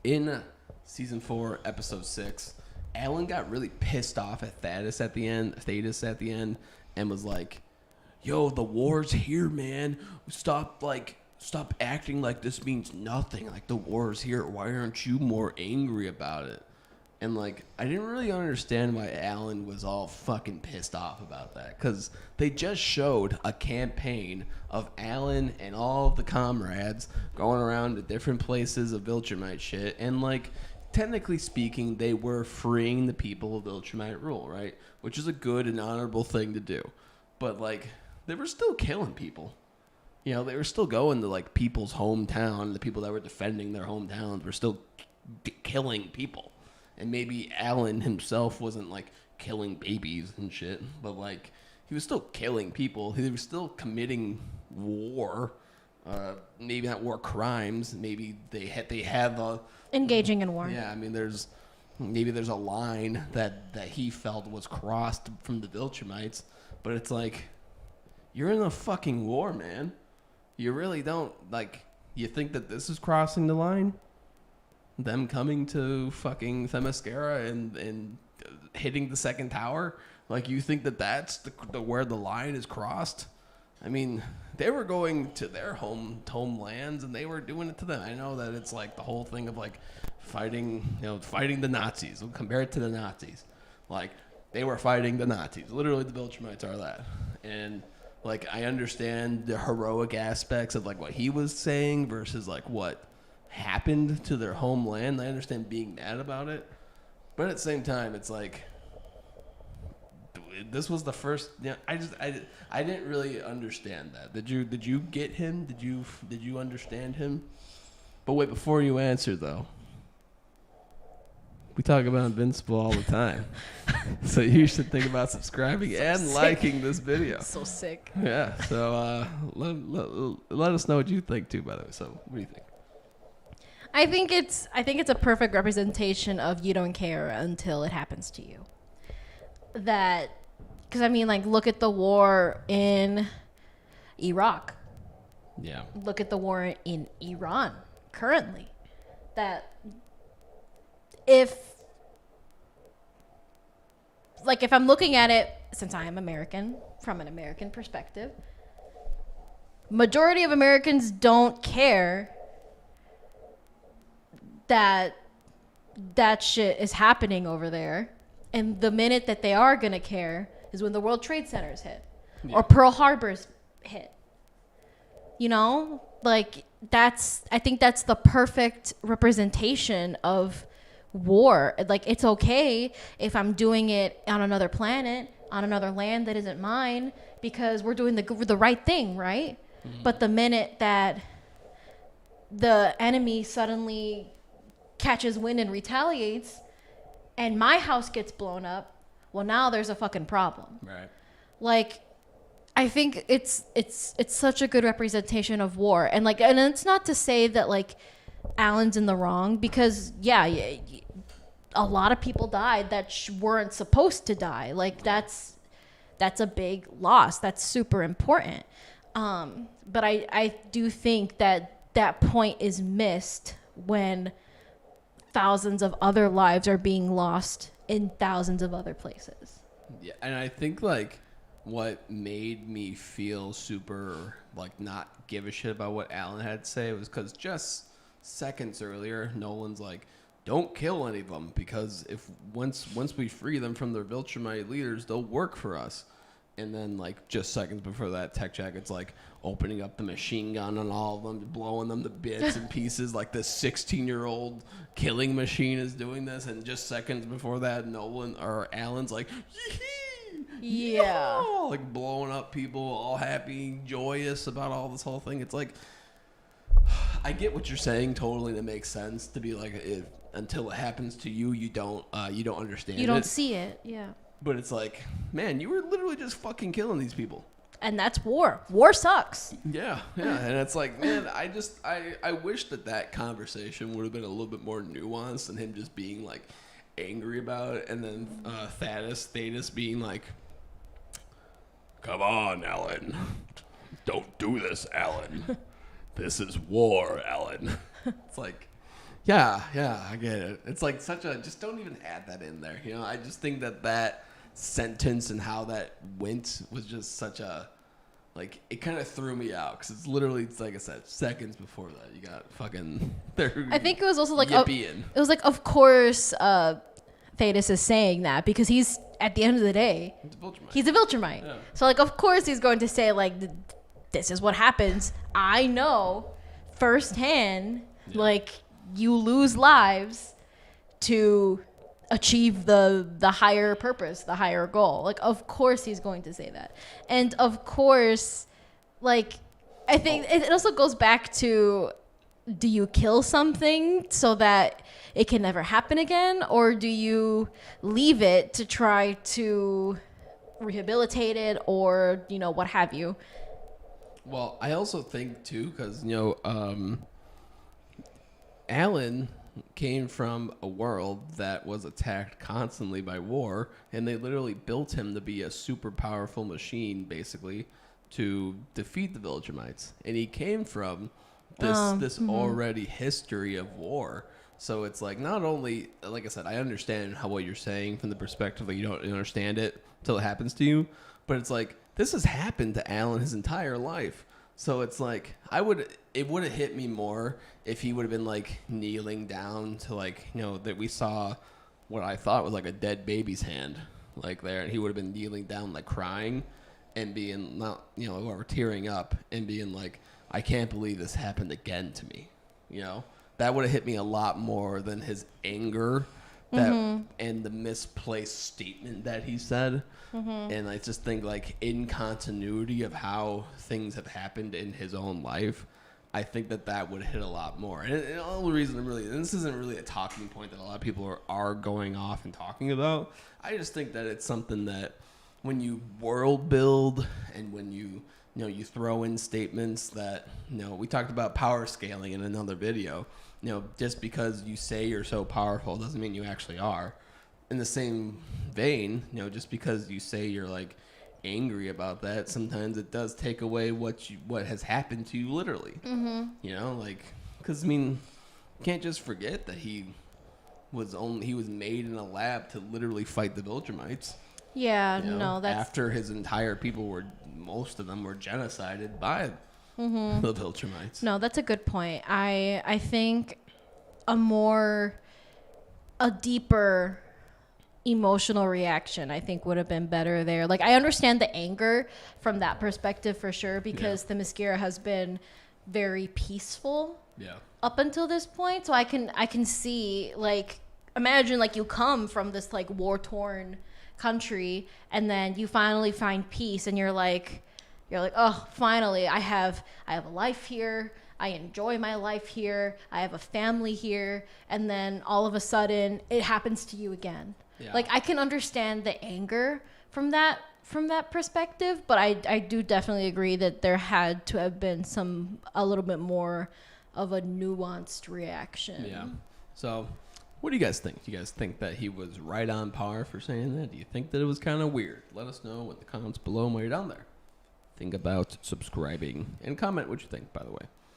in season 4, episode 6, Alan got really pissed off at Thaddeus at the end, and was like, "Yo, the war's here, man. Stop acting like this means nothing. Like, the war's here. Why aren't you more angry about it?" And, like, I didn't really understand why Alan was all fucking pissed off about that. Because they just showed a campaign of Alan and all of the comrades going around to different places of Viltrumite shit. And, like, technically speaking, they were freeing the people of Viltrumite rule, right? Which is a good and honorable thing to do. But, like, they were still killing people. You know, they were still going to, like, people's hometown. The people that were defending their hometowns were still killing people. And maybe Alan himself wasn't, like, killing babies and shit, but, like, he was still killing people. He was still committing war. Maybe not war crimes. Maybe they have a... engaging in war. Yeah, I mean, there's a line that he felt was crossed from the Viltrumites, but it's like, you're in a fucking war, man. You really don't, like, you think that this is crossing the line? Them coming to fucking Themyscira and hitting the second tower? Like, you think that that's the where the line is crossed? I mean, they were going to their homelands and they were doing it to them. I know that it's like the whole thing of like fighting the Nazis. We'll compare it to the Nazis. Like, they were fighting the Nazis. Literally, the Viltrumites are that. And like, I understand the heroic aspects of like what he was saying versus like what happened to their homeland. I understand being mad about it, but at the same time, it's like, this was the first. Yeah, I didn't really understand that. Did you get him? Did you understand him? But wait, before you answer though, we talk about Invincible all the time, so you should think about subscribing and liking this video. So sick. Yeah. So let us know what you think too. By the way, so what do you think? I think it's a perfect representation of you don't care until it happens to you. That, because I mean, like, look at the war in Iraq. Yeah. Look at the war in Iran currently. That if I'm looking at it, since I am American, from an American perspective, majority of Americans don't care that shit is happening over there. And the minute that they are going to care is when the World Trade Centers hit. Yeah. Or Pearl Harbor's hit. You know? Like, I think that's the perfect representation of war. Like, it's okay if I'm doing it on another planet, on another land that isn't mine, because we're doing the right thing, right? Mm-hmm. But the minute that the enemy suddenly catches wind and retaliates, and my house gets blown up, well, now there's a fucking problem. Right. Like, I think it's such a good representation of war, and like, and it's not to say that like Alan's in the wrong, because yeah, a lot of people died that weren't supposed to die. Like, that's a big loss. That's super important. But I do think that point is missed when thousands of other lives are being lost in thousands of other places. Yeah, and I think like what made me feel super like not give a shit about what Alan had to say was because just seconds earlier, Nolan's like, don't kill any of them, because if once we free them from their Viltrumite leaders, they'll work for us. And then, like, just seconds before that, Tech Jacket's, like, opening up the machine gun on all of them, blowing them to bits and pieces. Like, this 16-year-old killing machine is doing this. And just seconds before that, Alan's like, yee-hee! Yeah. Yo! Like, blowing up people, all happy, joyous about all this whole thing. It's like, I get what you're saying totally. That makes sense to be like, until it happens to you, you don't understand it. You don't see it, yeah. But it's like, man, you were literally just fucking killing these people. And that's war. War sucks. Yeah. And it's like, man, I wish that conversation would have been a little bit more nuanced than him just being, like, angry about it. And then Thaddeus being like, come on, Alan. Don't do this, Alan. This is war, Alan. It's like, Yeah, I get it. It's like such a, just don't even add that in there. You know, I just think that sentence and how that went was just such a, like, it kind of threw me out because it's literally, it's like I said, seconds before that you got fucking. I think it was also like, yippee-ing. it was like, of course, Thetis is saying that because he's, at the end of the day, he's a Viltrumite. Yeah. So like, of course he's going to say like, this is what happens. I know firsthand, like, you lose lives to achieve the higher purpose, the higher goal. Like, of course he's going to say that. And of course, like, I think it also goes back to, do you kill something so that it can never happen again? Or do you leave it to try to rehabilitate it or, you know, what have you? Well, I also think too, because, you know, Alan came from a world that was attacked constantly by war, and they literally built him to be a super powerful machine, basically, to defeat the Viltrumites. And he came from this already history of war. So it's like, not only, like I said, I understand what you're saying from the perspective that you don't understand it until it happens to you, but it's like, this has happened to Alan his entire life. So it's like, it would have hit me more if he would have been like kneeling down to, like, you know, that we saw what I thought was like a dead baby's hand, like there, and he would have been kneeling down, like crying and being, not, you know, or tearing up and being like, I can't believe this happened again to me. You know, that would have hit me a lot more than his anger and the misplaced statement that he said. And I just think, like, in continuity of how things have happened in his own life, I think that would hit a lot more. And the only reason this isn't really a talking point that a lot of people are going off and talking about. I just think that it's something that when you world build and when you throw in statements that, you know, we talked about power scaling in another video. You know, just because you say you're so powerful doesn't mean you actually are. In the same vein, you know, just because you say you're like angry about that, sometimes it does take away what has happened to you literally. You know, like, because I mean, you can't just forget that he was made in a lab to literally fight the Viltrumites. Yeah, You know, no, that's after his entire people most of them were genocided by the Viltrumites. No, that's a good point. I think a deeper emotional reaction, I think, would have been better there. Like, I understand the anger from that perspective for sure, because the Themyscira has been very peaceful up until this point. So I can see, like, imagine like you come from this like war-torn country and then you finally find peace and you're like, oh, finally, I have a life here. I enjoy my life here. I have a family here. And then all of a sudden it happens to you again. Yeah. Like, I can understand the anger from that perspective, but I do definitely agree that there had to have been a little bit more of a nuanced reaction. Yeah. So what do you guys think? Do you guys think that he was right on par for saying that? Do you think that it was kind of weird? Let us know in the comments below while you're down there. Think about subscribing and comment what you think, by the way.